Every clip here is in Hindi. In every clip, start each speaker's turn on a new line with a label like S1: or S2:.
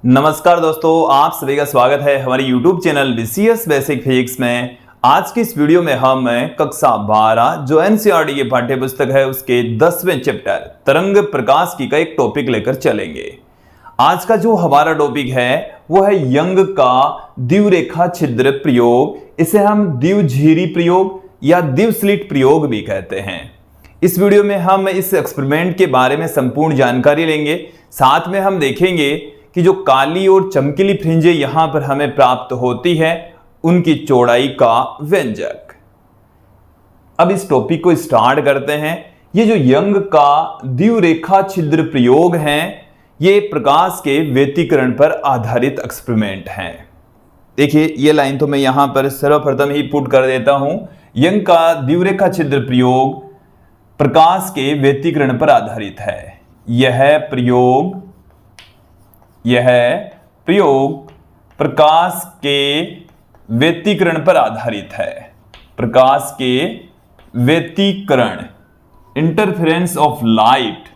S1: नमस्कार दोस्तों, आप सभी का स्वागत है हमारे YouTube channel BCS basic physics में। आज की इस वीडियो में हम कक्षा 12 जो NCERT की पाठ्य पुस्तक है उसके 10वें चैप्टर तरंग प्रकाश की का एक टॉपिक लेकर चलेंगे। आज का जो हमारा टॉपिक है वो है यंग का द्विरेखा छिद्र प्रयोग। इसे हम द्विझिरी प्रयोग या द्विस्लिट प्रयोग भी कहते हैं। इस वीडियो में हम इस एक्सपेरिमेंट के बारे में संपूर्ण जानकारी लेंगे। साथ में हम देखेंगे कि जो काली और चमकीली फ्रिंजें यहां पर हमें प्राप्त होती है उनकी चौड़ाई का व्यंजक। अब इस टॉपिक को स्टार्ट करते हैं। ये जो यंग का द्विरेखा छिद्र प्रयोग है ये प्रकाश के व्यतिकरण पर आधारित एक्सपेरिमेंट है। देखिए ये लाइन तो मैं यहां पर सर्वप्रथम ही पुट कर देता हूं। यंग का द्विरेखा छिद्र प्रयोग प्रकाश के व्यतिकरण पर आधारित है। यह प्रयोग प्रकाश के व्यतिकरण पर आधारित है। प्रकाश के व्यतिकरण इंटरफेरेंस ऑफ लाइट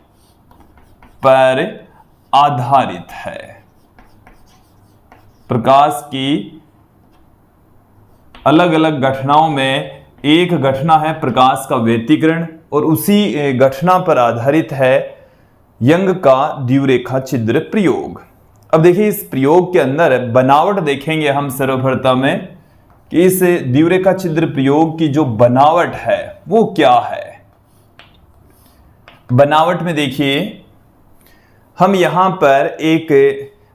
S1: पर आधारित है। प्रकाश की अलग अलग घटनाओं में एक घटना है प्रकाश का व्यतिकरण और उसी घटना पर आधारित है यंग का द्विरेखा छिद्र प्रयोग। अब देखिए इस प्रयोग के अंदर बनावट देखेंगे हम सर्वप्रथम में कि इस द्विरेखा छिद्र प्रयोग की जो बनावट है वो क्या है। बनावट में देखिए हम यहां पर एक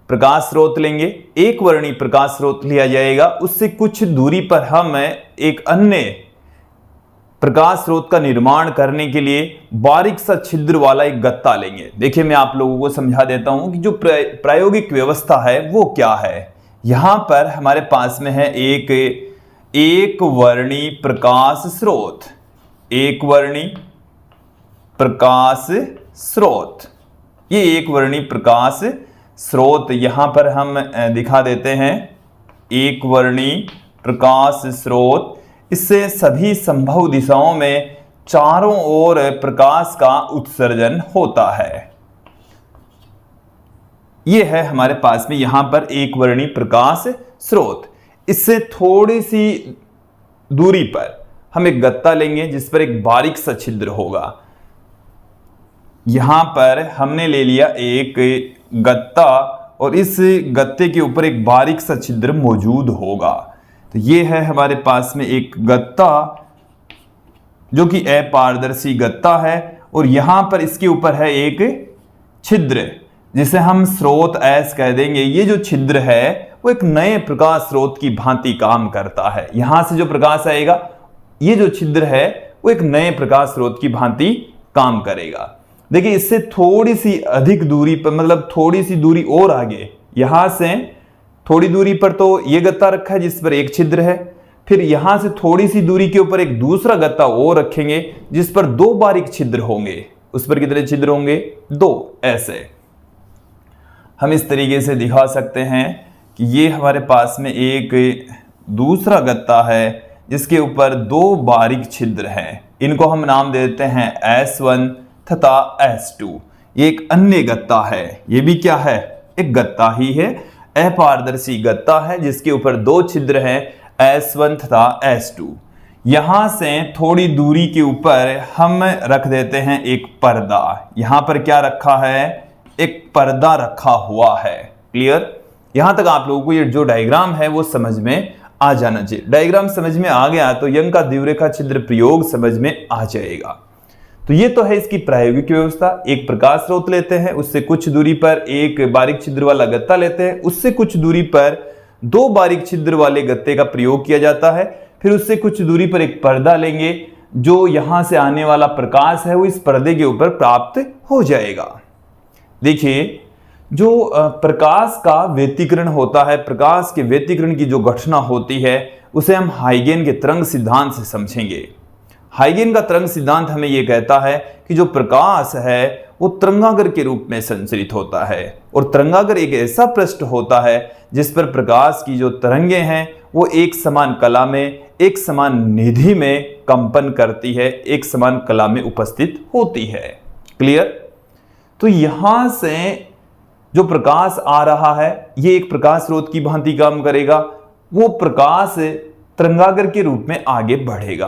S1: प्रकाश स्रोत लेंगे, एक वर्णी प्रकाश स्रोत लिया जाएगा। उससे कुछ दूरी पर हम एक अन्य प्रकाश स्रोत का निर्माण करने के लिए बारीक सा छिद्र वाला एक गत्ता लेंगे। देखिए मैं आप लोगों को समझा देता हूं कि जो प्रायोगिक व्यवस्था है वो क्या है। यहां पर हमारे पास में है एक वर्णी प्रकाश स्रोत। एक वर्णी प्रकाश स्रोत, ये एक वर्णी प्रकाश स्रोत यहां पर हम दिखा देते हैं। एक वर्णी प्रकाश स्रोत, इससे सभी संभव दिशाओं में चारों ओर प्रकाश का उत्सर्जन होता है। यह है हमारे पास में यहां पर एक वर्णी प्रकाश स्रोत। इससे थोड़ी सी दूरी पर हम एक गत्ता लेंगे जिस पर एक बारीक सा छिद्र होगा। यहां पर हमने ले लिया एक गत्ता और इस गत्ते के ऊपर एक बारीक सा छिद्र मौजूद होगा। तो ये है हमारे पास में एक गत्ता जो कि अपारदर्शी गत्ता है और यहां पर इसके ऊपर है एक छिद्र जिसे हम स्रोत S कह देंगे। ये जो छिद्र है वो एक नए प्रकाश स्रोत की भांति काम करता है। यहां से जो प्रकाश आएगा ये जो छिद्र है वो एक नए प्रकाश स्रोत की भांति काम करेगा। देखिए इससे थोड़ी सी अधिक दूरी पर, मतलब थोड़ी सी दूरी और आगे, यहां से थोड़ी दूरी पर तो ये गत्ता रखा है जिस पर एक छिद्र है। फिर यहां से थोड़ी सी दूरी के ऊपर एक दूसरा गत्ता और रखेंगे जिस पर दो बारीक छिद्र होंगे। उस पर कितने छिद्र होंगे? दो। ऐसे हम इस तरीके से दिखा सकते हैं कि ये हमारे पास में एक दूसरा गत्ता है जिसके ऊपर दो बारीक छिद्र हैं। इनको हम नाम देते हैं S1 तथा S2। ये एक अन्य गत्ता है। ये भी क्या है? एक गत्ता ही है, अपारदर्शी गत्ता है जिसके ऊपर दो छिद्र हैं S1 तथा S2। यहां से थोड़ी दूरी के ऊपर हम रख देते हैं एक पर्दा। यहां पर क्या रखा है? एक पर्दा रखा हुआ है। क्लियर? यहां तक आप लोगों को ये जो डायग्राम है वो समझ में आ जाना चाहिए। डायग्राम समझ में आ गया तो यंग का द्विरेखा छिद्र प्रयोग समझ में आ जाएगा। तो ये तो है इसकी प्रायोगिक व्यवस्था। एक प्रकाश स्रोत लेते हैं, उससे कुछ दूरी पर एक बारीक छिद्र वाला गत्ता लेते हैं, उससे कुछ दूरी पर दो बारीक छिद्र वाले गत्ते का प्रयोग किया जाता है। फिर उससे कुछ दूरी पर एक पर्दा लेंगे, जो यहां से आने वाला प्रकाश है वो इस पर्दे के ऊपर प्राप्त हो जाएगा। देखिए जो प्रकाश का व्यतिकरण होता है, प्रकाश के व्यतिकरण की जो घटना होती है उसे हम हाइगेन के तरंग सिद्धांत से समझेंगे। हाइगेन का तरंग सिद्धांत हमें यह कहता है कि जो प्रकाश है वो तरंगागर के रूप में संचरित होता है और तरंगागर एक ऐसा पृष्ठ होता है जिस पर प्रकाश की जो तरंगें हैं वो एक समान कला में, एक समान निधि में कंपन करती है, एक समान कला में उपस्थित होती है। क्लियर? तो यहां से जो प्रकाश आ रहा है ये एक प्रकाश स्रोत की भांति काम करेगा, वो प्रकाश तरंगाग्र के रूप में आगे बढ़ेगा।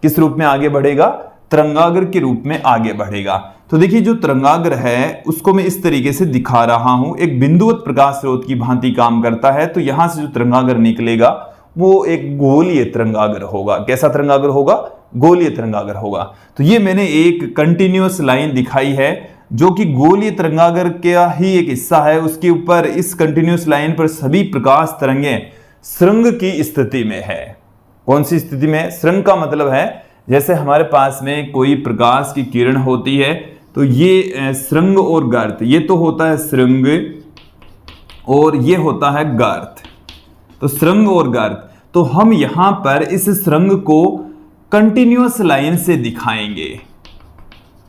S1: किस रूप में आगे बढ़ेगा? तरंगाग्र के रूप में आगे बढ़ेगा। तो देखिए जो तरंगाग्र है उसको मैं इस तरीके से दिखा रहा हूं, एक बिंदुवत प्रकाश स्रोत की भांति काम करता है। तो यहां से जो तरंगाग्र निकलेगा वो एक गोलीय तरंगाग्र होगा। कैसा तरंगाग्र होगा? गोलीय तरंगाग्र होगा। तो ये मैंने एक कंटिन्यूअस लाइन दिखाई है जो कि गोलीय तरंगाग्र का ही एक हिस्सा है। उसके ऊपर इस कंटिन्यूअस लाइन पर सभी प्रकाश तरंगें श्रृंग की स्थिति में है। कौन सी स्थिति में? श्रृंग का मतलब है जैसे हमारे पास में कोई प्रकाश की किरण होती है तो ये श्रृंग और गर्त, ये तो होता है श्रृंग और ये होता है गर्त। तो श्रृंग और गर्त, तो हम यहां पर इस श्रृंग को कंटिन्यूअस लाइन से दिखाएंगे।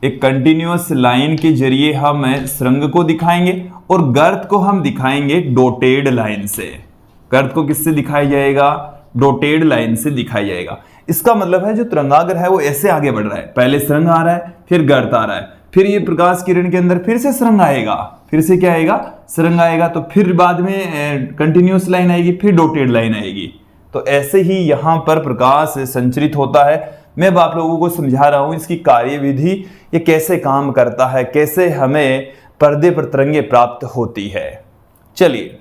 S1: एक कंटिन्यूअस लाइन के जरिए हम श्रृंग को दिखाएंगे और गर्त को हम दिखाएंगे डॉटेड लाइन से। गर्त को किससे दिखाया जाएगा? डॉटेड लाइन से दिखाया जाएगा। इसका मतलब है जो तरंगाग्र है वो ऐसे आगे बढ़ रहा है, पहले श्रृंग आ रहा है, फिर गर्त आ रहा है, फिर ये प्रकाश किरण के अंदर फिर से श्रृंग आएगा, फिर से क्या आएगा? श्रृंग आएगा, तो फिर बाद में कंटिन्यूअस लाइन आएगी, फिर डॉटेड लाइन आएगी। तो ऐसे ही यहां पर प्रकाश संचरित होता है। मैं अब आप लोगों को समझा रहा हूं इसकी कार्यविधि, ये कैसे काम करता है, कैसे हमें पर्दे पर तरंगे प्राप्त होती है। चलिए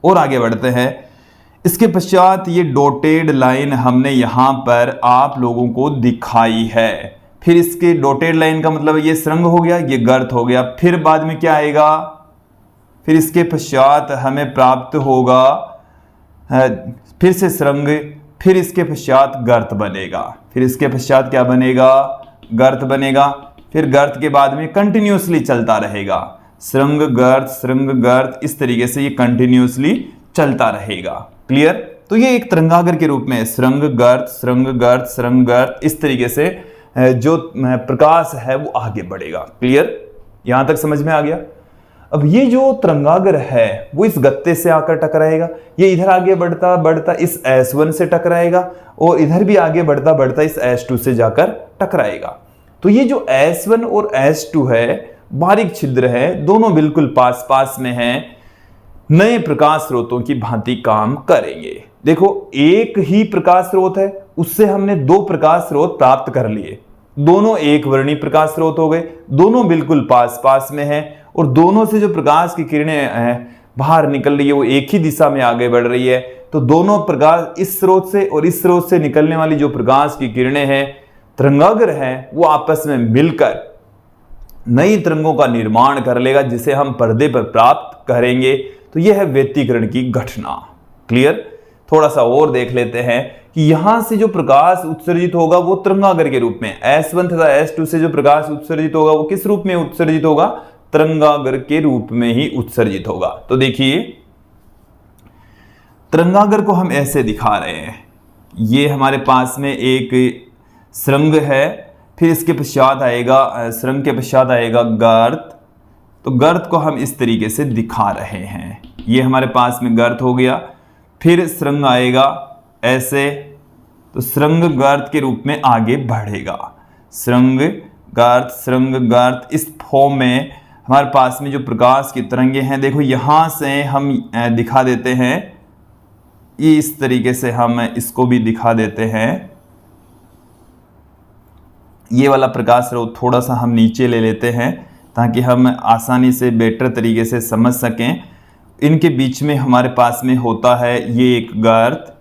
S1: और आगे बढ़ते हैं। इसके पश्चात ये डॉटेड लाइन हमने यहां पर आप लोगों को दिखाई है। फिर इसके डॉटेड लाइन का मतलब ये श्रृंग हो गया, ये गर्त हो गया, फिर बाद में क्या आएगा? फिर इसके पश्चात हमें प्राप्त होगा फिर से श्रृंग, फिर इसके पश्चात गर्त बनेगा, फिर इसके पश्चात क्या बनेगा? गर्त बनेगा। फिर गर्त के बाद में कंटिन्यूअसली चलता रहेगा, श्रृंग गर्त, इस तरीके से ये कंटिन्यूअसली चलता रहेगा। क्लियर? तो ये एक तरंगाग्र के रूप में श्रृंग गर्त, इस तरीके से जो प्रकाश है वो आगे बढ़ेगा। क्लियर? यहां तक समझ में आ गया? अब ये जो तरंगाग्र है वो इस गत्ते से आकर टकराएगा, ये इधर आगे बढ़ता बढ़ता इस S1 से टकराएगा और इधर भी आगे बढ़ता बढ़ता इस S2 से जाकर टकराएगा। तो ये जो S1 और S2 है बारीक छिद्र है, दोनों बिल्कुल पास पास में हैं, नए प्रकाश स्रोतों की भांति काम करेंगे। देखो एक ही प्रकाश स्रोत है, उससे हमने दो प्रकाश स्रोत प्राप्त कर लिए, दोनों एक वर्णी प्रकाश स्रोत हो गए, दोनों बिल्कुल पास पास में हैं और दोनों से जो प्रकाश की किरणें बाहर निकल रही है वो एक ही दिशा में आगे बढ़ रही है। तो दोनों प्रकाश, इस स्रोत से और इस स्रोत से निकलने वाली जो प्रकाश की किरणें हैं, तरंगाग्र हैं, वो आपस में मिलकर नई तरंगों का निर्माण कर लेगा जिसे हम पर्दे पर प्राप्त करेंगे। तो यह है व्यतिकरण की घटना। क्लियर? थोड़ा सा और देख लेते हैं कि यहां से जो प्रकाश उत्सर्जित होगा वो तरंगाग्र के रूप में, S1 तथा S2 से जो प्रकाश उत्सर्जित होगा वो किस रूप में उत्सर्जित होगा? तरंगाग्र के रूप में ही उत्सर्जित होगा। तो देखिए तरंगाग्र को हम ऐसे दिखा रहे हैं, ये हमारे पास में एक श्रृंग है, फिर इसके पश्चात आएगा, श्रृंग के पश्चात आएगा गर्त। तो गर्त को हम इस तरीके से दिखा रहे हैं, ये हमारे पास में गर्त हो गया, फिर श्रृंग आएगा ऐसे, तो श्रृंग गर्त के रूप में आगे बढ़ेगा, श्रृंग गर्त, इस फॉर्म में हमारे पास में जो प्रकाश की तरंगे हैं, देखो यहां से हम दिखा देते हैं, ये इस तरीके से हम इसको भी दिखा देते हैं। ये वाला प्रकाश स्रोत थोड़ा सा हम नीचे ले लेते हैं ताकि हम आसानी से बेटर तरीके से समझ सकें। इनके बीच में हमारे पास में होता है ये एक गर्त,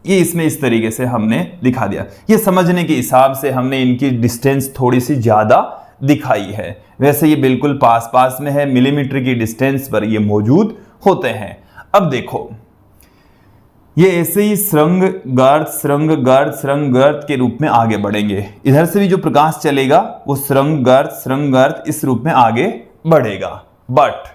S1: ये इसमें इस तरीके से हमने दिखा दिया। ये समझने के हिसाब से हमने इनकी डिस्टेंस थोड़ी सी ज़्यादा दिखाई है, वैसे ये बिल्कुल पास पास में है, मिलीमीटर की डिस्टेंस पर ये मौजूद होते हैं। अब देखो ये ऐसे ही श्रृंग गर्त के रूप में आगे बढ़ेंगे। इधर से भी जो प्रकाश चलेगा वो श्रृंग गर्त इस रूप में आगे बढ़ेगा। बट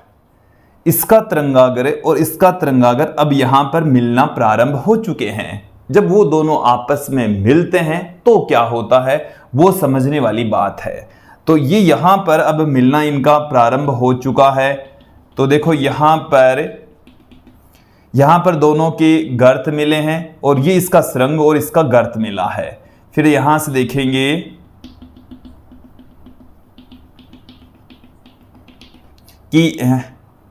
S1: इसका तरंगाग्र और इसका तरंगाग्र अब यहां पर मिलना प्रारंभ हो चुके हैं। जब वो दोनों आपस में मिलते हैं तो क्या होता है वो समझने वाली बात है। तो ये यहां पर अब मिलना इनका प्रारंभ हो चुका है। तो देखो यहां पर दोनों के गर्त मिले हैं और ये इसका श्रृंग और इसका गर्त मिला है। फिर यहां से देखेंगे कि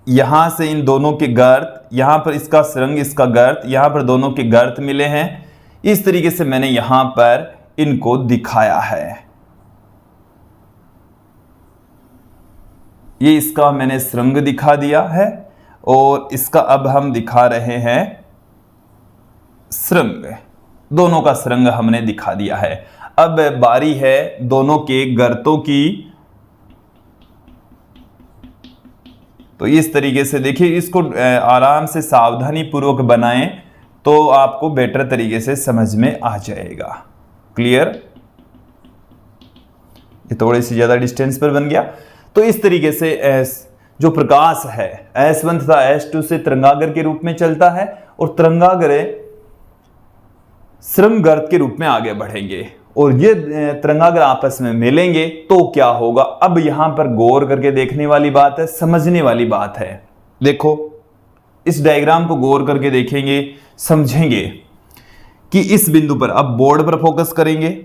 S1: यहां से इन दोनों के गर्त, यहां पर इसका सुरंग इसका गर्त, यहां पर दोनों के गर्त मिले हैं। इस तरीके से मैंने यहां पर इनको दिखाया है। ये इसका मैंने सुरंग दिखा दिया है और इसका अब हम दिखा रहे हैं सुरंग। दोनों का सुरंग हमने दिखा दिया है। अब बारी है दोनों के गर्तों की। तो इस तरीके से देखिए, इसको आराम से सावधानी पूर्वक बनाएं तो आपको बेटर तरीके से समझ में आ जाएगा। क्लियर? ये थोड़ी सी ज्यादा डिस्टेंस पर बन गया। तो इस तरीके से जो प्रकाश है S1 तथा S2 से तरंगाग्र के रूप में चलता है और तरंगाग्र सुरंग गर्त के रूप में आगे बढ़ेंगे और ये तरंगाग्र आपस में मिलेंगे तो क्या होगा। अब यहां पर गौर करके देखने वाली बात है, समझने वाली बात है। देखो इस डायग्राम को गौर करके देखेंगे, समझेंगे कि इस बिंदु पर, अब बोर्ड पर फोकस करेंगे,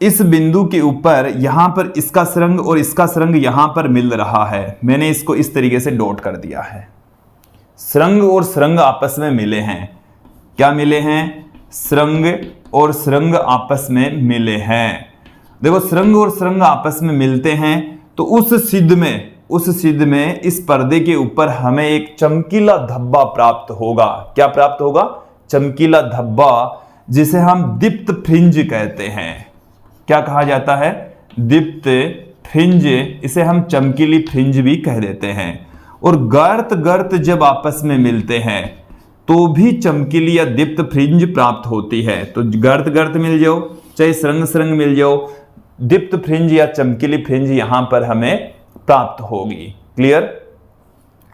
S1: इस बिंदु के ऊपर यहां पर इसका सुरंग और इसका सुरंग यहां पर मिल रहा है। मैंने इसको इस तरीके से डॉट कर दिया है। सुरंग और सुरंग आपस में मिले हैं। क्या मिले हैं? सुरंग और सुरंग आपस में मिले हैं। देखो सुरंग और सुरंग आपस में मिलते हैं तो उस सिद्ध में इस पर्दे के ऊपर हमें एक चमकीला धब्बा प्राप्त होगा। क्या प्राप्त होगा? चमकीला धब्बा, जिसे हम दीप्त फ्रिंज कहते हैं। क्या कहा जाता है? दीप्त फ्रिंज। इसे हम चमकीली फ्रिंज भी कह देते हैं। और गर्त जब आपस में मिलते हैं तो भी चमकीली या दीप्त फ्रिंज प्राप्त होती है। तो गर्त मिल जाओ, चाहे सुरंग मिल जाओ, दीप्त फ्रिंज या चमकीली फ्रिंज यहां पर हमें प्राप्त होगी। क्लियर?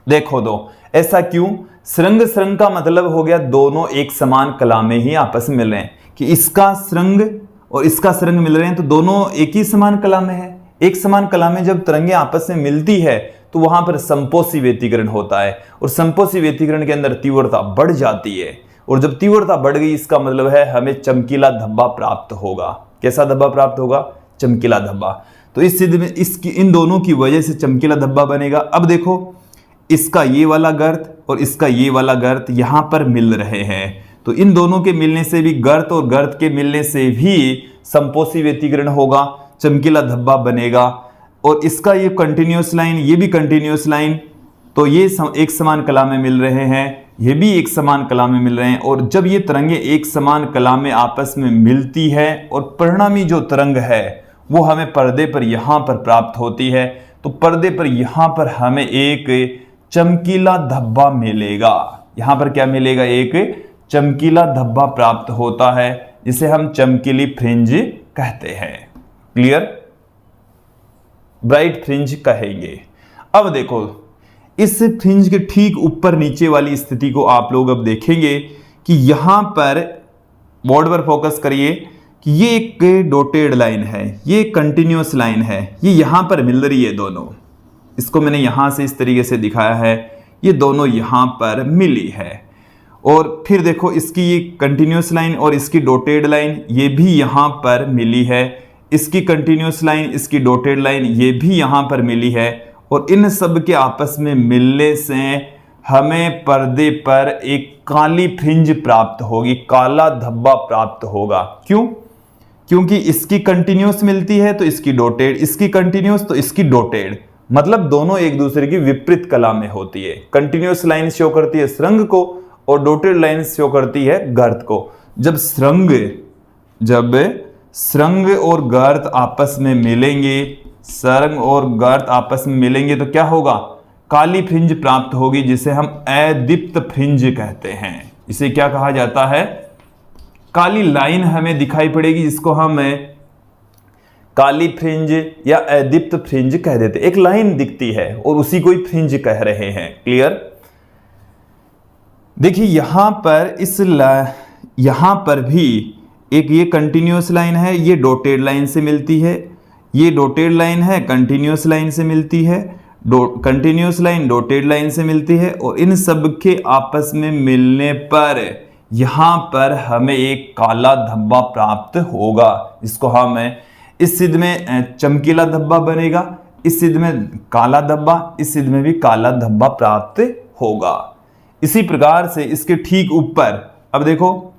S1: देखो दो, ऐसा क्यों? सुरंग का मतलब हो गया दोनों एक समान कला में ही आपस में मिल रहे हैं, कि इसका सुरंग और इसका सुरंग मिल रहे हैं तो दोनों एक ही समान कला में है। एक समान कला में जब तरंगे आपस में मिलती है तो वहां पर संपोषी व्यतिकरण होता है और संपोषी व्यतिकरण के अंदर तीव्रता बढ़ जाती है। और जब तीव्रता बढ़ गई इसका मतलब है हमें चमकीला धब्बा प्राप्त होगा। कैसा धब्बा प्राप्त होगा? चमकीला धब्बा। तो इस सिद्ध में इन दोनों की वजह से चमकीला धब्बा बनेगा। अब देखो इसका ये वाला गर्त और इसका ये वाला गर्त यहां पर मिल रहे हैं, तो इन दोनों के मिलने से भी, गर्त और गर्त के मिलने से भी संपोषी व्यतिकरण होगा, चमकीला धब्बा बनेगा। और इसका ये कंटिन्यूअस लाइन, ये भी कंटिन्यूअस लाइन, तो ये एक समान कला में मिल रहे हैं, ये भी एक समान कला में मिल रहे हैं। और जब ये तरंगे एक समान कला में आपस में मिलती है और परिणामी जो तरंग है वो हमें पर्दे पर यहां पर प्राप्त होती है, तो पर्दे पर यहां पर हमें एक चमकीला धब्बा मिलेगा। यहां पर क्या मिलेगा? एक चमकीला धब्बा प्राप्त होता है, जिसे हम चमकीली फ्रिंज कहते हैं। क्लियर? ब्राइट फ्रिंज कहेंगे। अब देखो इस फ्रिंज के ठीक ऊपर नीचे वाली स्थिति को आप लोग अब देखेंगे कि यहां पर बोर्ड पर फोकस करिए कि ये एक डॉटेड लाइन है, ये कंटिन्यूअस लाइन है, ये यहां पर मिल रही है दोनों। इसको मैंने यहां से इस तरीके से दिखाया है, ये दोनों यहां पर मिली है। और फिर देखो इसकी ये कंटिन्यूअस लाइन और इसकी डॉटेड लाइन ये भी यहां पर मिली है, इसकी कंटिन्यूअस लाइन, इसकी डॉटेड लाइन ये भी यहां पर मिली है। और इन सब के आपस में मिलने से हमें पर्दे पर एक काली फ्रिंज प्राप्त होगी, काला धब्बा प्राप्त होगा। क्यों? क्योंकि इसकी कंटिन्यूअस मिलती है तो इसकी डॉटेड, इसकी कंटिन्यूअस तो इसकी डॉटेड, मतलब दोनों एक दूसरे की विपरीत कला में होती है। कंटिन्यूअस लाइन शो करती है सुरंग को और डॉटेड लाइन शो करती है गर्त को। जब सुरंग और गर्त आपस में मिलेंगे, सुरंग और गर्त आपस में मिलेंगे तो क्या होगा? काली फ्रिंज प्राप्त होगी, जिसे हम अदीप्त फ्रिंज कहते हैं। इसे क्या कहा जाता है? काली लाइन हमें दिखाई पड़ेगी, जिसको हम काली फ्रिंज या अदीप्त फ्रिंज कह देते। एक लाइन दिखती है और उसी को ही फ्रिंज कह रहे हैं। क्लियर? देखिए यहां पर भी एक ये कंटिन्यूअस लाइन है, ये डॉटेड लाइन से मिलती है, ये डॉटेड लाइन है कंटिन्यूअस लाइन से मिलती है, कंटिन्यूअस लाइन डॉटेड लाइन से मिलती है। और इन सब के आपस में मिलने पर यहां पर हमें एक काला धब्बा प्राप्त होगा, जिसको हम इस सिद्ध में चमकीला धब्बा बनेगा। इस सिद्ध में काला धब्बा, इस सिद्ध में भी काला धब्बा प्राप्त होगा। इसी प्रकार से इसके ठीक ऊपर अब देखो,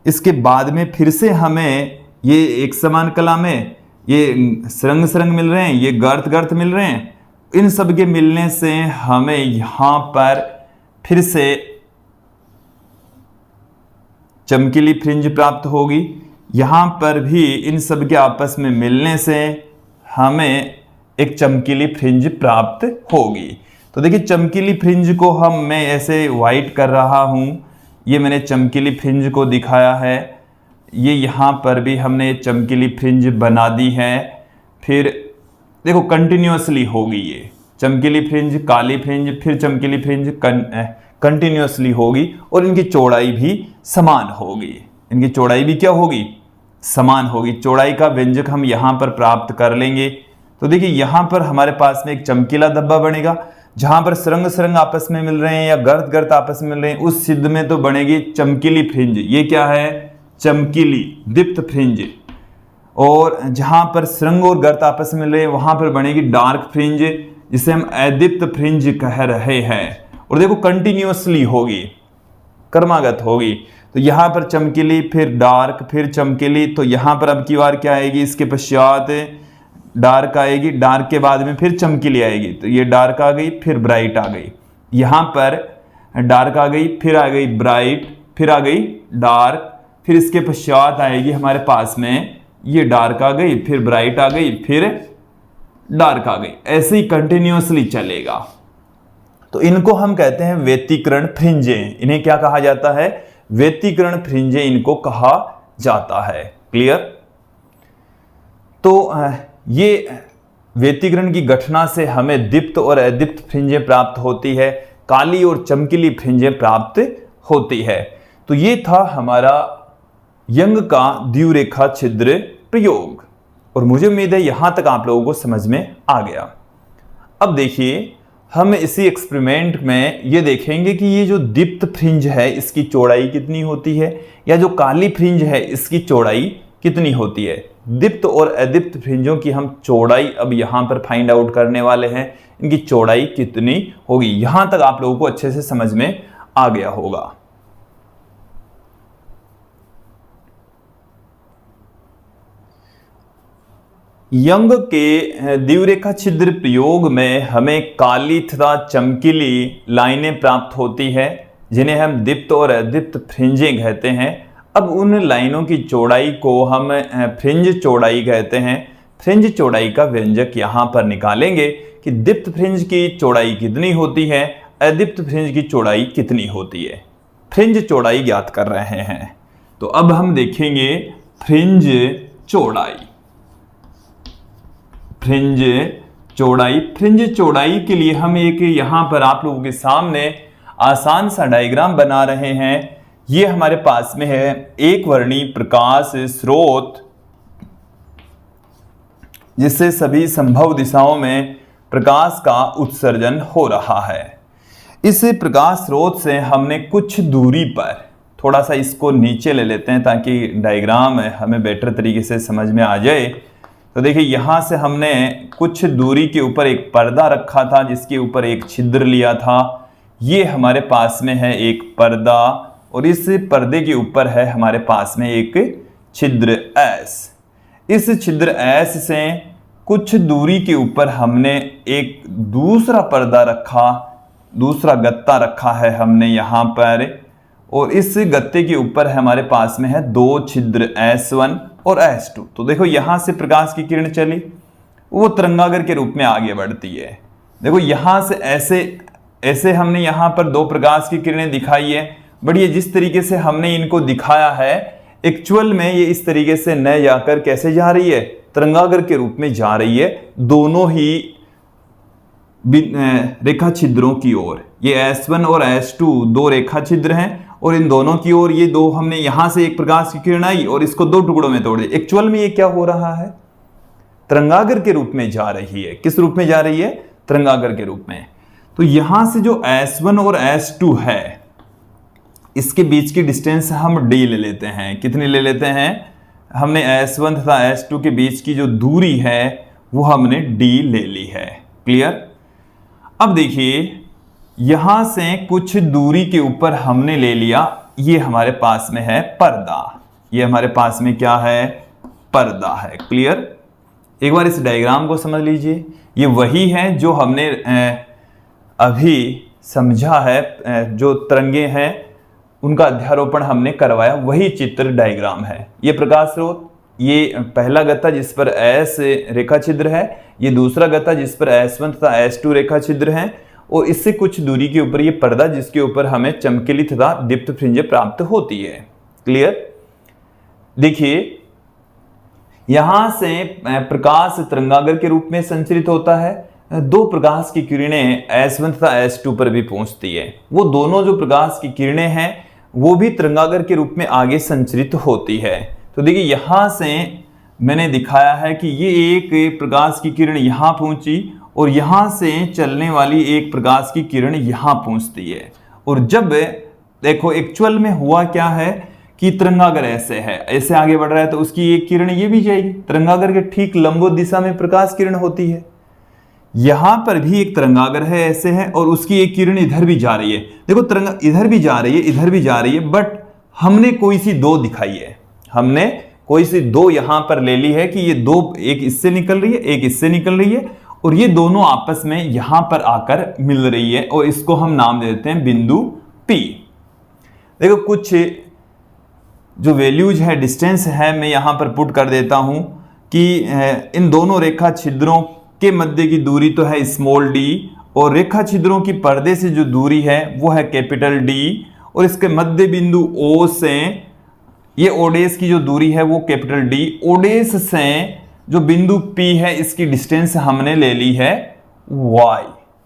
S1: इसके बाद में फिर से हमें ये एक समान कला में ये सरंग मिल रहे हैं, ये गर्त मिल रहे हैं। इन सब के मिलने से हमें यहां पर फिर से चमकीली फ्रिंज प्राप्त होगी। यहां पर भी इन सब के आपस में मिलने से हमें एक चमकीली फ्रिंज प्राप्त होगी। तो देखिए चमकीली फ्रिंज को मैं ऐसे व्हाइट कर रहा हूं, ये मैंने चमकीली फ्रिंज को दिखाया है। ये यहाँ पर भी हमने चमकीली फ्रिंज बना दी है। फिर देखो कंटिन्यूअसली होगी, ये चमकीली फ्रिंज, काली फ्रिंज, फिर चमकीली फ्रिंज कंटिन्यूअसली होगी और इनकी चौड़ाई भी समान होगी। इनकी चौड़ाई भी क्या होगी? समान होगी। चौड़ाई का व्यंजक हम यहाँ पर प्राप्त कर लेंगे। तो देखिए यहाँ पर हमारे पास में एक चमकीला धब्बा बनेगा, जहां पर सरंग आपस में मिल रहे हैं या गर्त आपस में मिल रहे हैं, उस सिद्ध में तो बनेगी चमकीली फ्रिंज। ये क्या है? चमकीली दीप्त फ्रिंज। और जहां पर सरंग और गर्त आपस में मिल रहे हैं वहां पर बनेगी डार्क फ्रिंज, जिसे हम अदीप्त फ्रिंज कह रहे हैं। और देखो कंटिन्यूअसली होगी, क्रमागत होगी। तो यहां पर चमकीली, फिर डार्क, फिर चमकीली। तो यहां पर अब की बार क्या आएगी? इसके पश्चात डार्क आएगी, डार्क के बाद में फिर चमकीली आएगी। तो ये डार्क आ गई, फिर ब्राइट आ गई। यहां पर डार्क आ गई, फिर आ गई ब्राइट, फिर आ गई डार्क, फिर इसके पश्चात आएगी हमारे पास में ये डार्क आ गई, फिर ब्राइट आ गई, फिर डार्क आ गई। ऐसे ही कंटिन्यूअसली चलेगा। तो इनको हम कहते हैं व्यतिकरण फ्रिंजें। इन्हें क्या कहा जाता है? व्यतिकरण फ्रिंजें इनको कहा जाता है। क्लियर? तो ये व्यतिकरण की घटना से हमें दीप्त और अदीप्त फ्रिंजें प्राप्त होती है, काली और चमकीली फ्रिंजें प्राप्त होती है। तो ये था हमारा यंग का द्विरेखा छिद्र प्रयोग, और मुझे उम्मीद है यहां तक आप लोगों को समझ में आ गया। अब देखिए हम इसी एक्सपेरिमेंट में ये देखेंगे कि ये जो दीप्त फ्रिंज है इसकी चौड़ाई कितनी होती है, या जो काली फ्रिंज है इसकी चौड़ाई कितनी होती है। दीप्त और अदीप्त फ्रिंजों की हम चौड़ाई अब यहां पर फाइंड आउट करने वाले हैं। इनकी चौड़ाई कितनी होगी, यहां तक आप लोगों को अच्छे से समझ में आ गया होगा। यंग के द्विरेखा छिद्र प्रयोग में हमें काली तथा चमकीली लाइनें प्राप्त होती है, जिन्हें हम दीप्त और अदीप्त फ्रिंजें कहते हैं। अब उन लाइनों की चौड़ाई को हम फ्रिंज चौड़ाई कहते हैं। फ्रिंज चौड़ाई का व्यंजक यहां पर निकालेंगे कि दीप्त फ्रिंज की चौड़ाई कितनी होती है, अदीप्त फ्रिंज की चौड़ाई कितनी होती है। फ्रिंज चौड़ाई ज्ञात कर रहे हैं। तो अब हम देखेंगे फ्रिंज चौड़ाई। फ्रिंज चौड़ाई, फ्रिंज चौड़ाई के लिए हम एक यहां पर आप लोगों के सामने आसान सा डायग्राम बना रहे हैं। ये हमारे पास में है एक वर्णी प्रकाश स्रोत, जिससे सभी संभव दिशाओं में प्रकाश का उत्सर्जन हो रहा है। इस प्रकाश स्रोत से हमने कुछ दूरी पर, थोड़ा सा इसको नीचे ले लेते हैं ताकि डायग्राम हमें बेटर तरीके से समझ में आ जाए। तो देखिए यहां से हमने कुछ दूरी के ऊपर एक पर्दा रखा था, जिसके ऊपर एक छिद्र लिया था। ये हमारे पास में है एक पर्दा, और इस पर्दे के ऊपर है हमारे पास में एक छिद्र S। इस छिद्र S से कुछ दूरी के ऊपर हमने एक दूसरा पर्दा रखा, दूसरा गत्ता रखा है हमने यहां पर, और इस गत्ते के ऊपर हमारे पास में है दो छिद्र S1 और S2। तो देखो यहां से प्रकाश की किरण चली, वो तरंगागर के रूप में आगे बढ़ती है। देखो यहां से ऐसे हमने यहां पर दो प्रकाश की किरणें दिखाई है, बट ये जिस तरीके से हमने इनको दिखाया है एक्चुअल में ये इस तरीके से न जाकर कैसे जा रही है, तरंगागर के रूप में जा रही है, दोनों ही रेखा छिद्रों की ओर। ये S1 और S2 दो रेखा छिद्र हैं, और इन दोनों की ओर ये दो, हमने यहां से एक प्रकाश की किरण आई और इसको दो टुकड़ों में तोड़ दिया। एक्चुअल में ये क्या हो रहा है, तरंगागर के रूप में जा रही है। किस रूप में जा रही है, तरंगागर के रूप में। तो यहां से जो S1 और S2 है, इसके बीच की डिस्टेंस हम d ले लेते हैं। कितनी ले लेते हैं, हमने S1 तथा S2 के बीच की जो दूरी है वो हमने डी ले ली है। क्लियर। अब देखिए यहां से कुछ दूरी के ऊपर हमने ले लिया, ये हमारे पास में है पर्दा, ये हमारे पास में क्या है, पर्दा है। क्लियर। एक बार इस डायग्राम को समझ लीजिए, ये वही है जो हमने अभी समझा है, जो तरंगे हैं उनका अध्यारोपण हमने करवाया, वही चित्र डायग्राम है। ये प्रकाश स्रोत, ये पहला गत्ता जिस पर एस रेखा छिद्र है, ये दूसरा गत्ता जिस पर S1 तथा S2 रेखा छिद्र है, और इससे कुछ दूरी के ऊपर ये पर्दा जिसके ऊपर हमें चमकीली तथा दीप्त फ्रिंजें प्राप्त होती है। क्लियर। देखिए यहां से प्रकाश तरंगागर के रूप में संचरित होता है, दो प्रकाश की किरणें S1 तथा S2 पर भी पहुंचती है। वो दोनों जो प्रकाश की किरणें हैं वो भी तरंगागर के रूप में आगे संचरित होती है। तो देखिए यहां से मैंने दिखाया है कि ये एक प्रकाश की किरण यहां पहुंची और यहां से चलने वाली एक प्रकाश की किरण यहां पहुंचती है। और जब देखो एक्चुअल में हुआ क्या है कि तरंगागर ऐसे है, ऐसे आगे बढ़ रहा है, तो उसकी एक किरण ये भी जाएगी, तरंगागर के ठीक लंबवत दिशा में प्रकाश किरण होती है। यहां पर भी एक तरंगागर है, ऐसे है, और उसकी एक किरण इधर भी जा रही है। देखो तरंगा इधर भी जा रही है, इधर भी जा रही है, बट हमने कोई सी दो दिखाई है, हमने कोई सी दो यहां पर ले ली है कि ये दो, एक इससे निकल रही है, एक इससे निकल रही है, और ये दोनों आपस में यहां पर आकर मिल रही है, और इसको हम नाम दे देते हैं बिंदु P। देखो कुछ जो वैल्यूज है, डिस्टेंस है, मैं यहां पर पुट कर देता हूं कि इन दोनों रेखा छिद्रों के मध्य की दूरी तो है स्मॉल d, और रेखा छिद्रों की पर्दे से जो दूरी है वो है कैपिटल D, और इसके मध्य बिंदु O से ये ओडेस की जो दूरी है वो कैपिटल D, ओडेस से जो बिंदु P है इसकी डिस्टेंस हमने ले ली है y,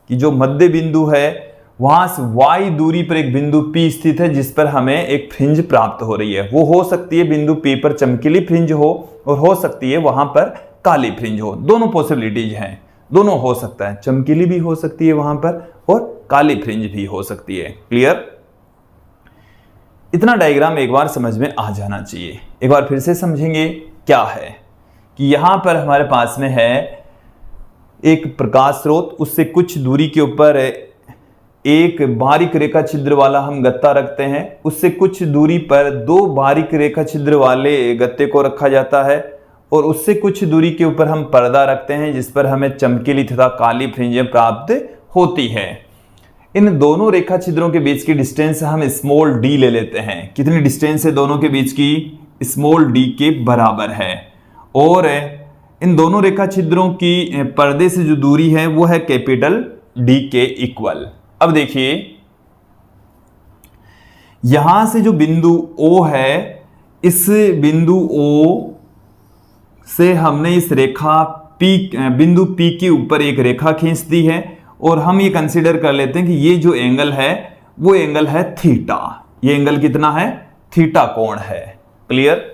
S1: कि जो मध्य बिंदु है वहां से y दूरी पर एक बिंदु P स्थित है जिस पर हमें एक फ्रिंज प्राप्त हो रही है। वो हो सकती है बिंदु P पर चमकीली फ्रिंज हो, और हो सकती है वहां पर काली फ्रिंज हो। दोनों पॉसिबिलिटीज हैं, दोनों हो सकता है, चमकीली भी हो सकती है वहां पर और काली फ्रिंज भी हो सकती है। क्लियर। इतना डायग्राम एक बार समझ में आ जाना चाहिए। एक बार फिर से समझेंगे क्या है कि यहां पर हमारे पास में है एक प्रकाश स्रोत, उससे कुछ दूरी के ऊपर एक बारीक रेखा छिद्र वाला हम गत्ता रखते हैं, उससे कुछ दूरी पर दो बारीक रेखा छिद्र वाले गत्ते को रखा जाता है, और उससे कुछ दूरी के ऊपर हम पर्दा रखते हैं जिस पर हमें चमकीली तथा काली फ्रिंजें प्राप्त होती है। इन दोनों रेखा छिद्रों के बीच की डिस्टेंस हम स्मॉल d ले लेते हैं। कितनी डिस्टेंस है दोनों के बीच की, स्मॉल d के बराबर है, और इन दोनों रेखा छिद्रों की पर्दे से जो दूरी है वो है कैपिटल D के इक्वल। अब देखिए यहां से जो बिंदु O है, इस बिंदु O से हमने इस रेखा बिंदु P के ऊपर एक रेखा खींच दी है, और हम ये कंसीडर कर लेते हैं कि ये जो एंगल है वो एंगल है थीटा। ये एंगल कितना है, थीटा कोण है। क्लियर।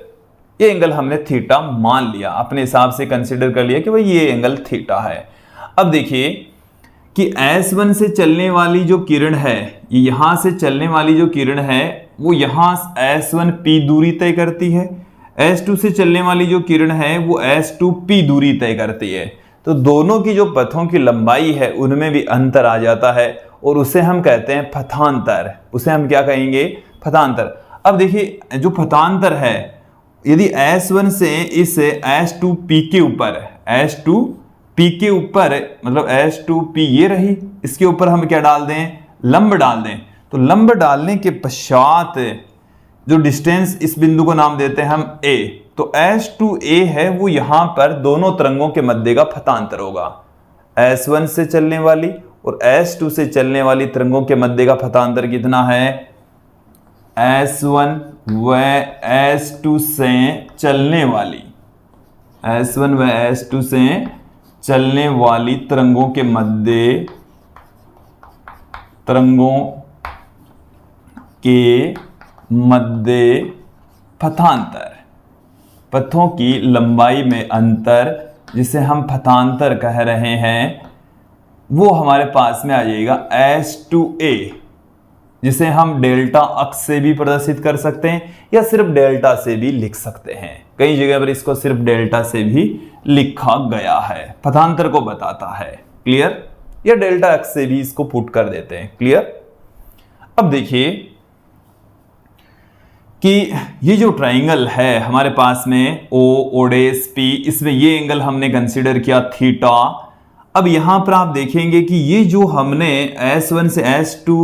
S1: ये एंगल हमने थीटा मान लिया, अपने हिसाब से कंसीडर कर लिया कि भाई ये एंगल थीटा है। अब देखिए कि S1 से चलने वाली जो किरण है, ये यहां से चलने वाली जो किरण है वो यहां S1P दूरी तय करती है, S2 से चलने वाली जो किरण है वो S2P दूरी तय करती है। तो दोनों की जो पथों की लंबाई है उनमें भी अंतर आ जाता है, और उसे हम कहते हैं पथांतर। उसे हम क्या कहेंगे, पथांतर। अब देखिए जो पथांतर है, यदि S1 से इस S2P के ऊपर, S2P के ऊपर मतलब S2P ये रही, इसके ऊपर हम क्या डाल दें, लंब डाल दें। तो लंब डालने के पश्चात जो डिस्टेंस, इस बिंदु को नाम देते हैं हम A, तो S2A है वो यहां पर दोनों तरंगों के मध्य का पथांतर होगा। S1 से चलने वाली और S2 से चलने वाली तरंगों के मध्य का पथांतर कितना है, S1 व S2 से चलने वाली, S1 व S2 से चलने वाली तरंगों के मध्य, तरंगों के मध्य पथांतर, पथों की लंबाई में अंतर, जिसे हम पथांतर कह रहे हैं, वो हमारे पास में आ जाएगा S2A। जिसे हम डेल्टा अक्स से भी प्रदर्शित कर सकते हैं या सिर्फ डेल्टा से भी लिख सकते हैं। कई जगह पर इसको सिर्फ डेल्टा से भी लिखा गया है, पथांतर को बताता है। क्लियर? या डेल्टा अक्स से भी इसको पुट कर देते हैं। क्लियर? अब देखिए कि ये जो ट्राइंगल है हमारे पास में ओ, ओडेस, पी, इसमें ये एंगल हमने कंसीडर किया थीटा। अब यहां पर आप देखेंगे कि ये जो हमने S1 से S2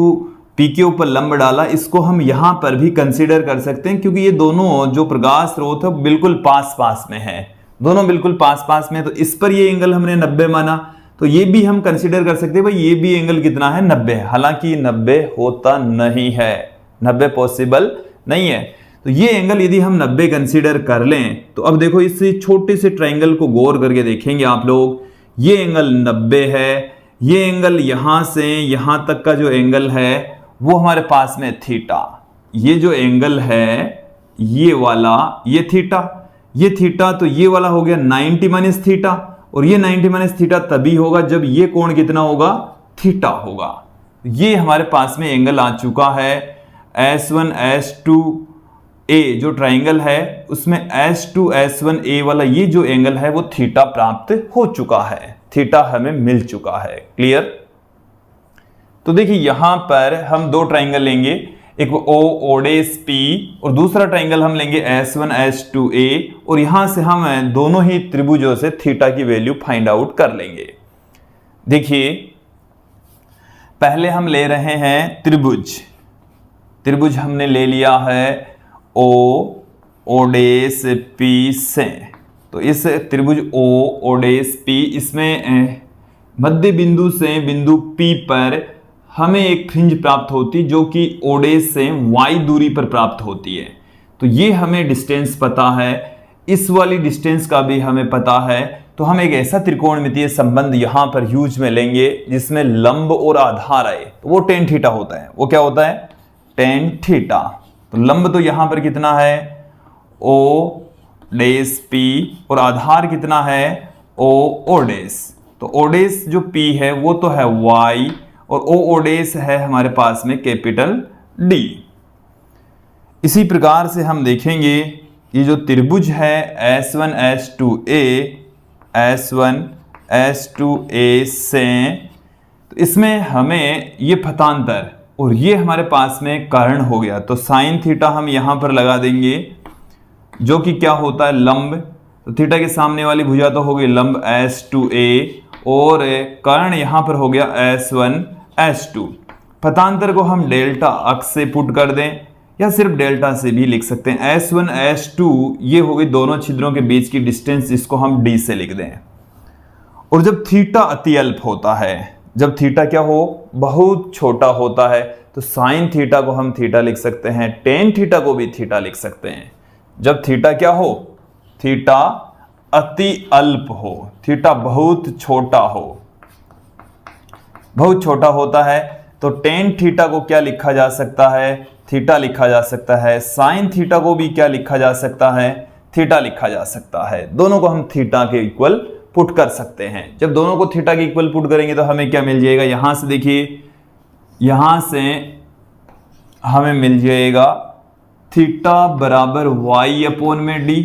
S1: P के ऊपर लंब डाला, इसको हम यहां पर भी कंसीडर कर सकते हैं क्योंकि ये दोनों जो प्रकाश स्रोत है बिल्कुल पास पास में है, दोनों बिल्कुल पास पास में। तो इस पर ये एंगल हमने 90 माना, तो ये भी हम कंसीडर कर सकते हैं भाई ये भी एंगल कितना है, 90 है। हालांकि 90 होता नहीं है, 90 पॉसिबल नहीं है। तो ये एंगल यदि हम 90 कंसीडर कर लें तो अब देखो इस छोटे से ट्राइंगल को गौर करके देखेंगे आप लोग, ये एंगल 90 है, ये एंगल यहां से यहां तक का जो एंगल है वो हमारे पास में थीटा, ये जो एंगल है ये वाला, ये थीटा, तो ये वाला हो गया 90 माइनस थीटा, और ये 90 माइनस थीटा तभी होगा जब ये कोण कितना होगा, थीटा होगा। ये हमारे पास में एंगल आ चुका है S1 S2 A जो ट्राइंगल है उसमें S2 S1 A वाला ये जो एंगल है वो थीटा प्राप्त हो चुका है, थीटा हमें मिल चुका है। क्लियर? तो देखिए यहां पर हम दो ट्राइंगल लेंगे, एक O ओडेस P और दूसरा ट्राइंगल हम लेंगे S1 S2 A, और यहां से हम दोनों ही त्रिभुजों से थीटा की वैल्यू फाइंड आउट कर लेंगे। देखिए पहले हम ले रहे हैं त्रिभुज हमने ले लिया है O ओडेस P से। तो इस त्रिभुज O ओडेस P, इसमें मध्य बिंदु से बिंदु P पर हमें एक फ्रिंज प्राप्त होती जो कि ओडेस से y दूरी पर प्राप्त होती है। तो ये हमें डिस्टेंस पता है, इस वाली डिस्टेंस का भी हमें पता है। तो हम एक ऐसा त्रिकोणमितीय संबंध यहां पर यूज में लेंगे जिसमें लंब और आधार आए, तो वो tan थीटा होता है। वो क्या होता है, tan थीटा। तो लंब तो यहां पर कितना है, O डेस P, और आधार कितना है, O ओडेस। तो ओडेस जो P है वो तो है y, और O ओडेस है हमारे पास में कैपिटल D। इसी प्रकार से हम देखेंगे ये जो त्रिभुज है S1 S2 A से, तो इसमें हमें ये फतांतर और ये हमारे पास में कर्ण हो गया। तो साइन थीटा हम यहां पर लगा देंगे जो कि क्या होता है, लंब। तो थीटा के सामने वाली भुजा तो हो गई लंब S2A, और कर्ण यहां पर हो गया S1 S2। फतांतर को हम डेल्टा अक्स से पुट कर दें या सिर्फ डेल्टा से भी लिख सकते हैं। S1 S2 ये हो गई दोनों छिद्रों के बीच की डिस्टेंस, इसको हम D से लिख दें। और जब थीटा अत्यल्प होता है, जब थीटा क्या हो, बहुत छोटा होता है, तो साइन थीटा को हम थीटा लिख सकते हैं, टेन थीटा को भी थीटा लिख सकते हैं। जब थीटा क्या हो, थीटा अति अल्प हो, थीटा बहुत छोटा हो, बहुत छोटा होता है, तो टेन थीटा को क्या लिखा जा सकता है, थीटा लिखा जा सकता है। साइन थीटा को भी क्या लिखा जा सकता है, थीटा लिखा जा सकता है। दोनों को हम थीटा के इक्वल पुट कर सकते हैं। जब दोनों को थीटा के इक्वल पुट करेंगे तो हमें क्या मिल जाएगा, यहां से देखिए, यहां से हमें मिल जाएगा थीटा बराबर y अपोन में d,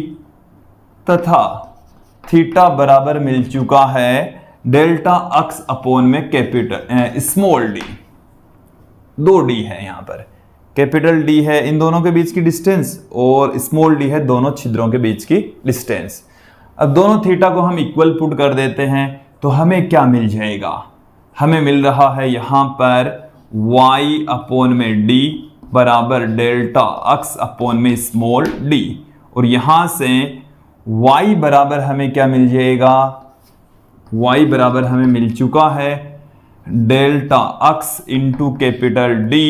S1: तथा थीटा बराबर मिल चुका है डेल्टा अक्स अपोन में कैपिटल स्मॉल d। दो d है यहां पर, कैपिटल D है इन दोनों के बीच की डिस्टेंस, और स्मॉल d है दोनों छिद्रों के बीच की डिस्टेंस। अब दोनों थीटा को हम इक्वल पुट कर देते हैं तो हमें क्या मिल जाएगा, हमें मिल रहा है यहां पर y अपोन में d बराबर डेल्टा अक्स अपोन में स्मॉल d, और यहां से y बराबर हमें क्या मिल जाएगा, y बराबर हमें मिल चुका है delta x into capital D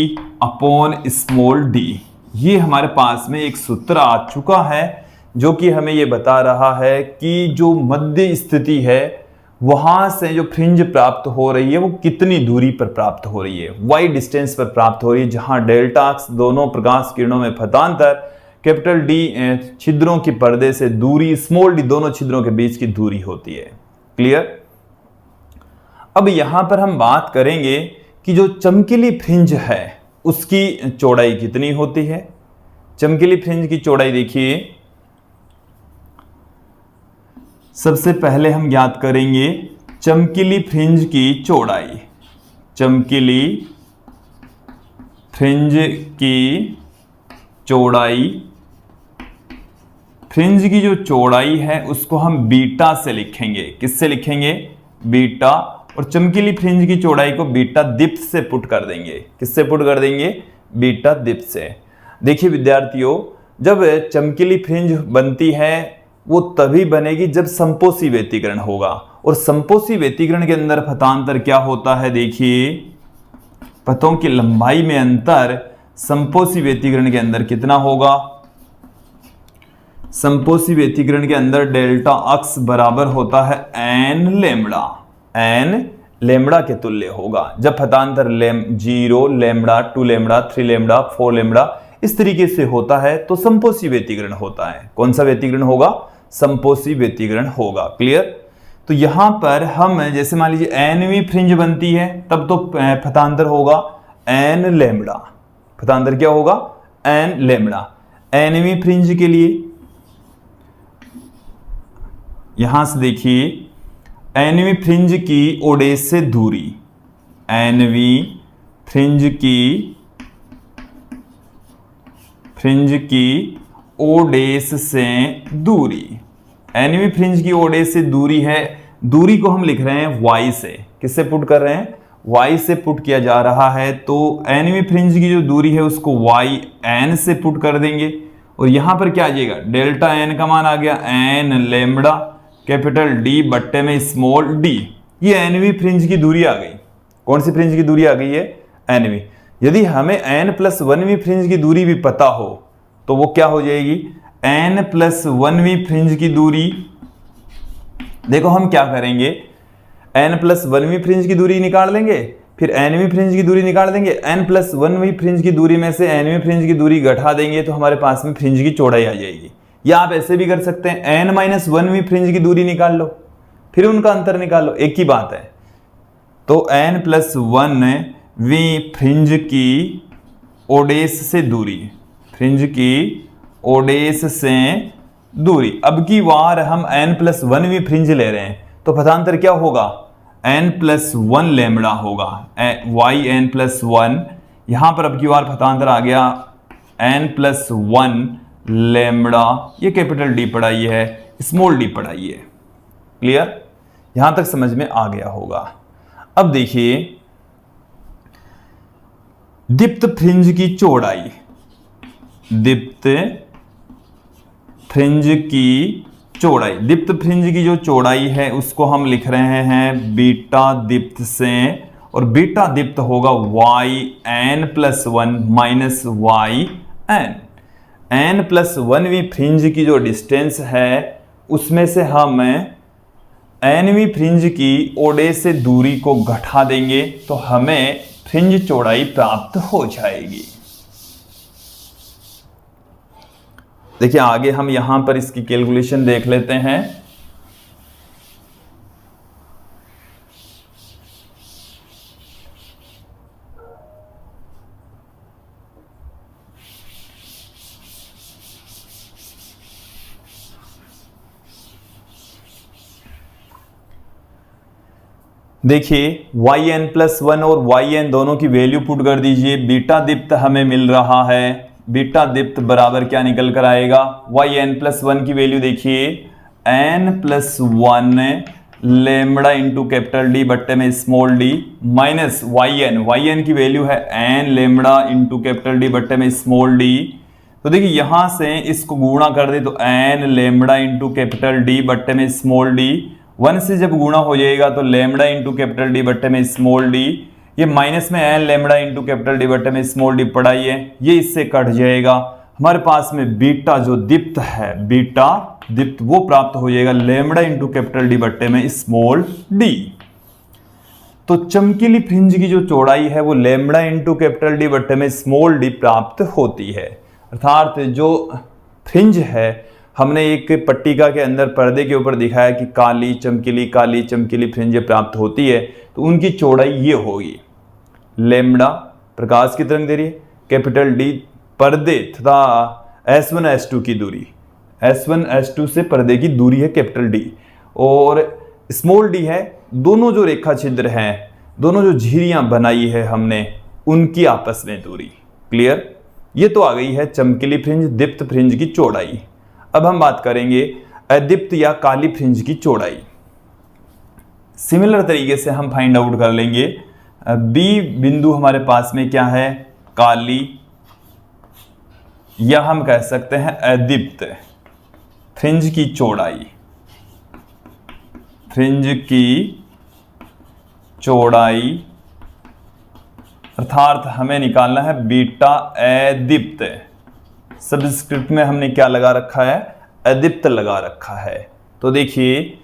S1: upon small d। ये हमारे पास में एक सूत्र आ चुका है जो कि हमें ये बता रहा है कि जो मध्य स्थिति है वहां से जो फ्रिंज प्राप्त हो रही है वो कितनी दूरी पर प्राप्त हो रही है, y डिस्टेंस पर प्राप्त हो रही है, जहां डेल्टा अक्स दोनों प्रकाश किरणों में फतांतर, कैपिटल D छिद्रों के पर्दे से दूरी, स्मॉल d दोनों छिद्रों के बीच की दूरी होती है। क्लियर? अब यहां पर हम बात करेंगे कि जो चमकीली फ्रिंज है उसकी चौड़ाई कितनी होती है। चमकीली फ्रिंज की चौड़ाई देखिए, सबसे पहले हम ज्ञात करेंगे चमकीली फ्रिंज की चौड़ाई। चमकीली फ्रिंज की चौड़ाई, फ्रिंज की जो चौड़ाई है उसको हम बीटा से लिखेंगे। किससे लिखेंगे? बीटा। और चमकीली फ्रिंज की चौड़ाई को बीटा दीप्त से पुट कर देंगे। किससे पुट कर देंगे? बीटा दीप्त से। देखिए विद्यार्थियों, जब चमकीली फ्रिंज बनती है वो तभी बनेगी जब संपोषी व्यतिकरण होगा। और संपोषी व्यतिकरण के अंदर पथांतर क्या होता है? देखिए, पथों की लंबाई में अंतर संपोषी व्यतिकरण के अंदर कितना होगा? संपोषी व्यतिकरण के अंदर डेल्टा अक्स बराबर होता है एन लेमड़ा। एन लेमड़ा के तुल्य होगा। जब पथांतर 0, लेमड़ा, 2 लेमड़ा, 3 लेमड़ा, 4 लेमड़ा इस तरीके से होता है तो संपोषी व्यतिकरण होता है। कौन सा व्यतिकरण होगा? संपोषी व्यतिकरण होगा। क्लियर? तो यहां पर हम जैसे मान लीजिए एनवीं फ्रिंज बनती है तब तो पथांतर होगा एन लेमड़ा। पथांतर क्या होगा? N lambda. एनवीं फ्रिंज के लिए यहां से देखिए, एनवी फ्रिंज की ओडेस से दूरी, एनवी फ्रिंज की ओडेस से दूरी, एनवी फ्रिंज की ओडेस से दूरी है। दूरी को हम लिख रहे हैं y से। किससे पुट कर रहे हैं? y से पुट किया जा रहा है। तो एनवी फ्रिंज की जो दूरी है उसको y n से पुट कर देंगे। और यहां पर क्या आ जाएगा? डेल्टा n का मान आ गया एन लेमड़ा कैपिटल D बट्टे में स्मॉल d। ये एनवी फ्रिंज की दूरी आ गई। कौन सी फ्रिंज की दूरी आ गई है? एनवी। यदि हमें n+1वीं फ्रिंज की दूरी भी पता हो तो वो क्या हो जाएगी? n+1वीं फ्रिंज की दूरी। देखो हम क्या करेंगे, n+1वीं फ्रिंज की दूरी निकाल लेंगे, फिर nवीं फ्रिंज की दूरी निकाल देंगे। n+1वीं फ्रिंज की दूरी में से nवीं फ्रिंज की दूरी घटा देंगे तो हमारे पास में फ्रिंज की चौड़ाई आ जाएगी। या आप ऐसे भी कर सकते हैं, n-1वीं फ्रिंज की दूरी निकाल लो, फिर उनका अंतर निकाल लो, एक ही बात है। तो n+1वीं फ्रिंज की ओडेस से दूरी, फ्रिंज की ओडेस से दूरी। अब की बार हम n+1वीं फ्रिंज ले रहे हैं तो पथांतर क्या होगा? n+1 लेमड़ा होगा। yn+1, यहां पर अब की बार पथांतर आ गया n+1 लेमड़ा। ये कैपिटल D पढ़ाई है, स्मॉल d पढ़ाई है। क्लियर? यहां तक समझ में आ गया होगा। अब देखिए दीप्त फ्रिंज की चौड़ाई, दीप्त फ्रिंज की चौड़ाई, दीप्त फ्रिंज की जो चौड़ाई है उसको हम लिख रहे हैं बीटा दीप्त से। और बीटा दीप्त होगा yn+1 माइनस yn। n+1वीं फ्रिंज की जो डिस्टेंस है उसमें से हम nवीं फ्रिंज की ओडेस से दूरी को घटा देंगे तो हमें फ्रिंज चौड़ाई प्राप्त हो जाएगी। देखिए आगे हम यहां पर इसकी कैलकुलेशन देख लेते हैं। देखिए yn+1 और yn दोनों की वैल्यू पुट कर दीजिए। बीटा दीप्त हमें मिल रहा है, बीटा दीप्त बराबर क्या निकल कर आएगा? yn+1 की वैल्यू देखिए n+1 lambda into capital D बट्टे में स्मॉल d माइनस yn की वैल्यू है n lambda into capital D बट्टे में स्मॉल d। तो देखिए यहां से इसको गुणा कर दे तो n lambda into capital D बट्टे में स्मॉल d। 1 से जब गुणा हो जाएगा तो लेमड़ा इंटू कैपिटल D बट्टे में स्मॉल d। ये माइनस में n lambda into capital D बट्टे में स्मॉल d पढ़ाई है, ये इससे कट जाएगा। हमारे पास में बीटा जो दीप्त है, बीटा दीप्त वो प्राप्त हो जाएगा लेमड़ा इंटू कैपिटल D बट्टे में स्मॉल d। तो चमकीली फ्रिंज की जो चौड़ाई है वो लेमड़ा इंटू कैपिटल D बट्टे में स्मॉल d प्राप्त होती है। अर्थात जो फ्रिंज है हमने एक पट्टिका के अंदर पर्दे के ऊपर दिखाया कि काली चमकीली फ्रिंज प्राप्त होती है तो उनकी चौड़ाई ये होगी लेमड़ा प्रकाश की तरंग दैर्घ्य, कैपिटल डी पर्दे तथा S1 S2 की दूरी, S1 S2 से पर्दे की दूरी है कैपिटल डी, और स्मॉल डी है दोनों जो रेखा छिद्र हैं, दोनों जो झिरियां बनाई है हमने, उनकी आपस में दूरी। क्लियर? ये तो आ गई है चमकीली फ्रिंज, दीप्त फ्रिंज की चौड़ाई। अब हम बात करेंगे अदीप्त या काली फ्रिंज की चौड़ाई। सिमिलर तरीके से हम फाइंड आउट कर लेंगे। बी बिंदु हमारे पास में क्या है? काली, या हम कह सकते हैं अदीप्त फ्रिंज की चौड़ाई। फ्रिंज की चौड़ाई अर्थात हमें निकालना है बीटा अदीप्त। सबस्क्रिप्ट में हमने क्या लगा रखा है? अदीप्त लगा रखा है। तो देखिए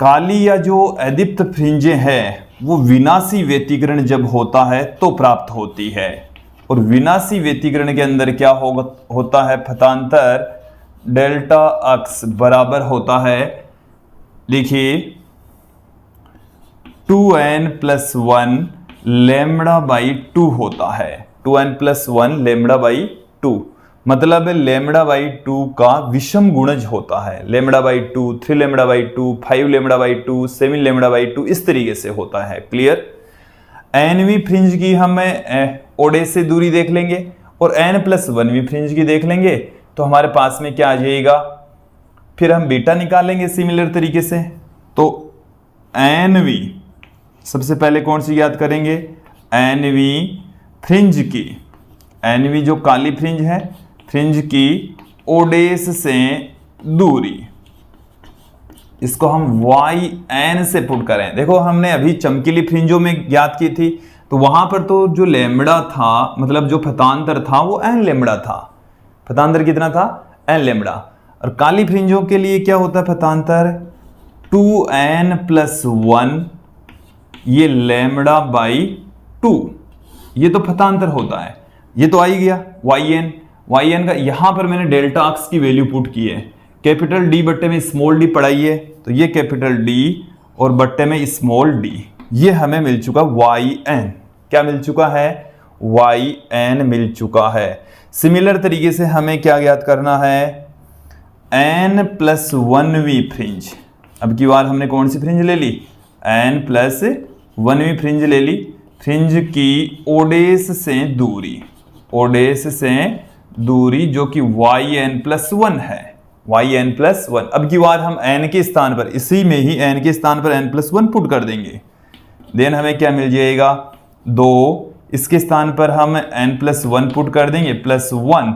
S1: काली या जो अदीप्त फ्रिंजें हैं वो विनाशी व्यतिकरण जब होता है तो प्राप्त होती है, और विनाशी व्यतिकरण के अंदर क्या होता है? पथांतर डेल्टा अक्स बराबर होता है, देखिए 2n+1 लैम्बडा बाई 2 होता है। 2n+1 लैम्बडा बाई 2 मतलब लैम्बडा बाई 2 का विषम गुणज होता है। Lambda by 2, 3 lambda by 2, 5 lambda by 2, 7 lambda by 2, इस तरीके से होता है। क्लियर? एनवी फ्रिंज की हम ओडे से दूरी देख लेंगे और n+1वीं फ्रिंज की देख लेंगे, तो हमारे पास में क्या आ जाएगा? फिर हम बीटा निकालेंगे सिमिलर तरीके से। तो एनवी सबसे पहले कौन सी याद करेंगे? एनवी फ्रिंज की, एनवी जो काली फ्रिंज है, फ्रिंज की ओडेस से दूरी, इसको हम yn से पुट करें। देखो हमने अभी चमकीली फ्रिंजों में ज्ञात की थी, तो वहां पर तो जो लैम्बडा था, मतलब जो फतांतर था वो n लैम्बडा था। फतांतर कितना था? n lambda. और काली फ्रिंजों के लिए क्या होता है फतांतर? 2n+1 ये लैम्बडा बाई 2, ये तो फतांतर होता है। ये तो आ ही गया yn का। यहां पर मैंने डेल्टा अक्स की वैल्यू पुट की है, कैपिटल डी बट्टे में स्मॉल डी पढ़ाई है, तो ये कैपिटल डी और बट्टे में स्मॉल डी, ये हमें मिल चुका yn। क्या मिल चुका है? yn मिल चुका है। सिमिलर तरीके से हमें क्या ज्ञात करना है? n+1वीं फ्रिंज। अब की बार हमने कौन सी फ्रिंज ले ली? n+1वीं फ्रिंज ले ली। फ्रिंज की ओडेस से दूरी, ओडेस से दूरी जो कि yn+1 है, yn+1। अब की बार हम n के स्थान पर, इसी में ही n के स्थान पर n+1 पुट कर देंगे। देन हमें क्या मिल जाएगा? 2, इसके स्थान पर हम n+1 पुट कर देंगे, +1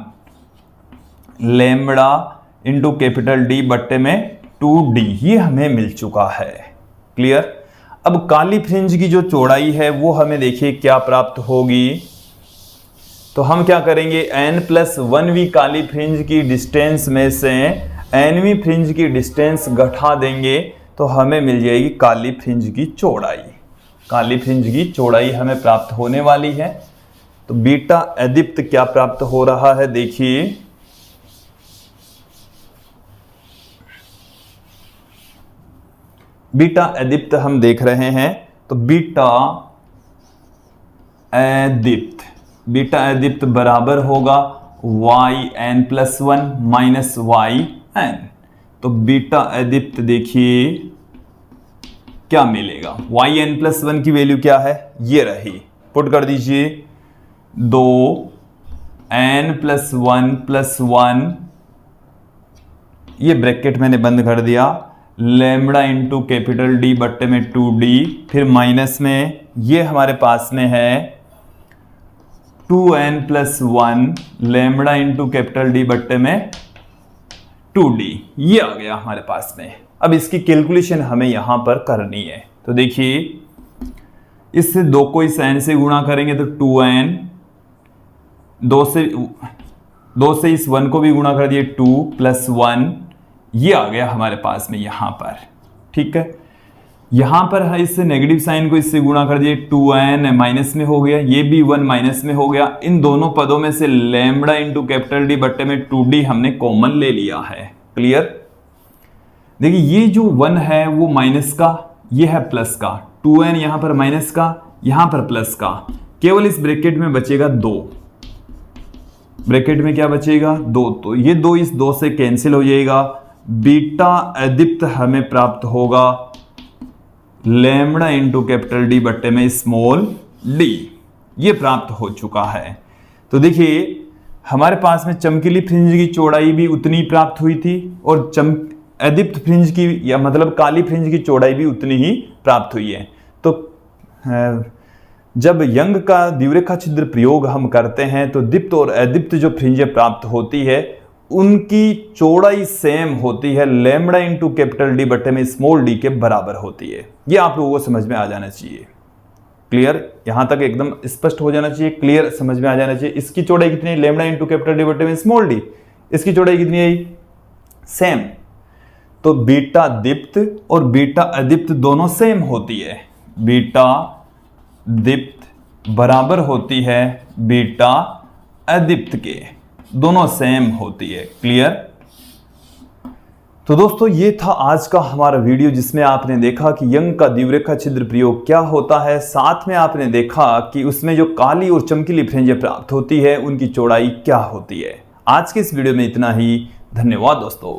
S1: लैम्बडा इंटू कैपिटल डी बट्टे में 2d, ये हमें मिल चुका है। क्लियर? अब काली फ्रिंज की जो चौड़ाई है वो हमें देखिए क्या प्राप्त होगी। तो हम क्या करेंगे? n+1वीं काली फ्रिंज की डिस्टेंस में से nवीं फ्रिंज की डिस्टेंस घटा देंगे, तो हमें मिल जाएगी काली फ्रिंज की चौड़ाई। काली फ्रिंज की चौड़ाई हमें प्राप्त होने वाली है। तो बीटा अदीप्त क्या प्राप्त हो रहा है? देखिए बीटा अदीप्त हम देख रहे हैं, तो बीटा अदीप्त बराबर होगा yn+1 माइनस yn। तो बीटा अदीप्त देखिए क्या मिलेगा? yn+1 की वैल्यू क्या है? ये रही, पुट कर दीजिए 2n+1+1, ये ब्रैकेट मैंने बंद कर दिया, लैम्बडा इंटू कैपिटल डी बट्टे में 2d, फिर माइनस में ये हमारे पास में है 2n+1 lambda into capital D बट्टे में 2d, ये आ गया हमारे पास में। अब इसकी कैलकुलेशन हमें यहां पर करनी है। तो देखिए इससे 2 को इस n से गुणा करेंगे तो 2n, 2 से इस 1 को भी गुणा कर दिए 2+1, ये आ गया हमारे पास में यहां पर। ठीक है, यहां पर है इससे नेगेटिव साइन को इससे गुणा कर दिए, 2n माइनस में हो गया, ये भी 1 माइनस में हो गया। इन दोनों पदों में से लैम्बडा इंटू कैपिटल डी बट्टे में 2d हमने कॉमन ले लिया है। क्लियर? देखिए ये जो 1 है वो माइनस का, ये है प्लस का, 2n यहां पर माइनस का, यहां पर प्लस का, केवल इस ब्रैकेट में बचेगा 2, ब्रैकेट में क्या बचेगा 2, तो ये 2 इस 2 से कैंसिल हो जाएगा। बीटा अदीप्त हमें प्राप्त होगा लैम्बडा इंटू कैपिटल डी बट्टे में स्मॉल डी, ये प्राप्त हो चुका है। तो देखिए हमारे पास में चमकीली फ्रिंज की चौड़ाई भी उतनी प्राप्त हुई थी और अदीप्त फ्रिंज की या मतलब काली फ्रिंज की चौड़ाई भी उतनी ही प्राप्त हुई है। तो जब यंग का द्विरेखा छिद्र प्रयोग हम करते हैं तो दीप्त और अदीप्त जो फ्रिंजें प्राप्त होती है उनकी चौड़ाई सेम होती है, लैम्बडा इंटू कैपिटल डी बट्टे में स्मॉल डी के बराबर होती है। ये आप लोगों को समझ में आ जाना चाहिए। क्लियर, यहां तक एकदम स्पष्ट हो जाना चाहिए, क्लियर समझ में आ जाना चाहिए। इसकी चौड़ाई कितनी है, लैम्बडा इंटू कैपिटल डी बट्टे में स्मॉल डी, इसकी चौड़ाई कितनी है, सेम। तो बीटा दीप्त और बीटा अदीप्त दोनों सेम होती है, बीटा दीप्त बराबर होती है बीटा अदीप्त के, दोनों सेम होती है। क्लियर। तो दोस्तों ये था आज का हमारा वीडियो जिसमें आपने देखा कि यंग का द्विरेखा छिद्र प्रयोग क्या होता है, साथ में आपने देखा कि उसमें जो काली और चमकीली फ्रिंजें प्राप्त होती है उनकी चौड़ाई क्या होती है। आज के इस वीडियो में इतना ही, धन्यवाद दोस्तों।